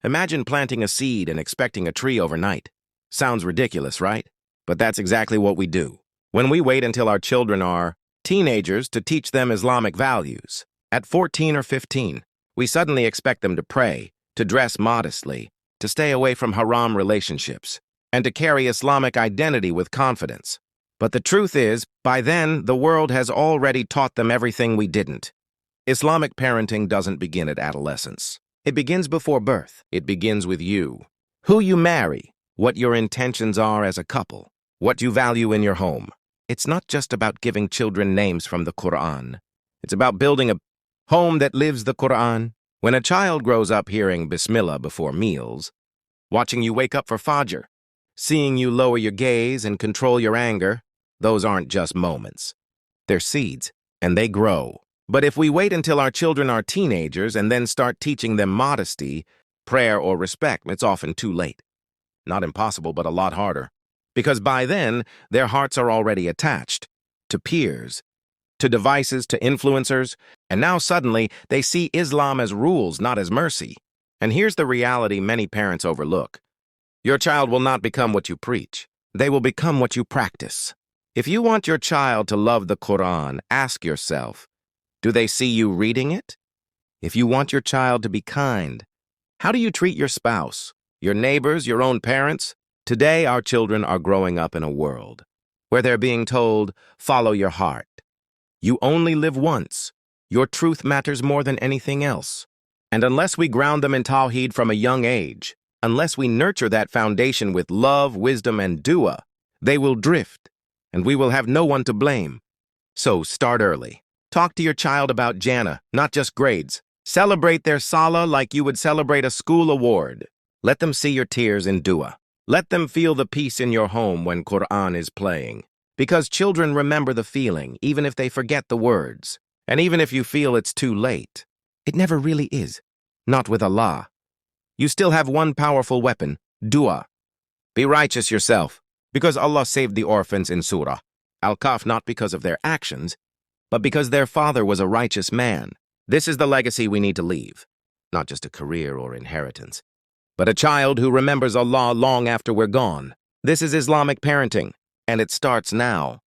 Imagine planting a seed and expecting a tree overnight. Sounds ridiculous, right? But that's exactly what we do. When we wait until our children are teenagers to teach them Islamic values, at 14 or 15, we suddenly expect them to pray, to dress modestly, to stay away from haram relationships, and to carry Islamic identity with confidence. But the truth is, by then, the world has already taught them everything we didn't. Islamic parenting doesn't begin at adolescence. It begins before birth. It begins with you. Who you marry, what your intentions are as a couple, what you value in your home. It's not just about giving children names from the Quran. It's about building a home that lives the Quran. When a child grows up hearing Bismillah before meals, watching you wake up for Fajr, seeing you lower your gaze and control your anger, those aren't just moments. They're seeds, and they grow. But if we wait until our children are teenagers and then start teaching them modesty, prayer, or respect, it's often too late. Not impossible, but a lot harder. Because by then, their hearts are already attached to peers, to devices, to influencers, and now suddenly they see Islam as rules, not as mercy. And here's the reality many parents overlook. Your child will not become what you preach. They will become what you practice. If you want your child to love the Quran, ask yourself, do they see you reading it? If you want your child to be kind, how do you treat your spouse, your neighbors, your own parents? Today, our children are growing up in a world where they're being told, follow your heart. You only live once. Your truth matters more than anything else. And unless we ground them in Tawheed from a young age, unless we nurture that foundation with love, wisdom, and dua, they will drift, and we will have no one to blame. So start early. Talk to your child about Jannah, not just grades. Celebrate their salah like you would celebrate a school award. Let them see your tears in dua. Let them feel the peace in your home when Quran is playing. Because children remember the feeling, even if they forget the words. And even if you feel it's too late, it never really is. Not with Allah. You still have one powerful weapon, dua. Be righteous yourself, because Allah saved the orphans in Surah Al-Kahf not because of their actions, but because their father was a righteous man. This is the legacy we need to leave. Not just a career or inheritance, but a child who remembers Allah long after we're gone. This is Islamic parenting, and it starts now.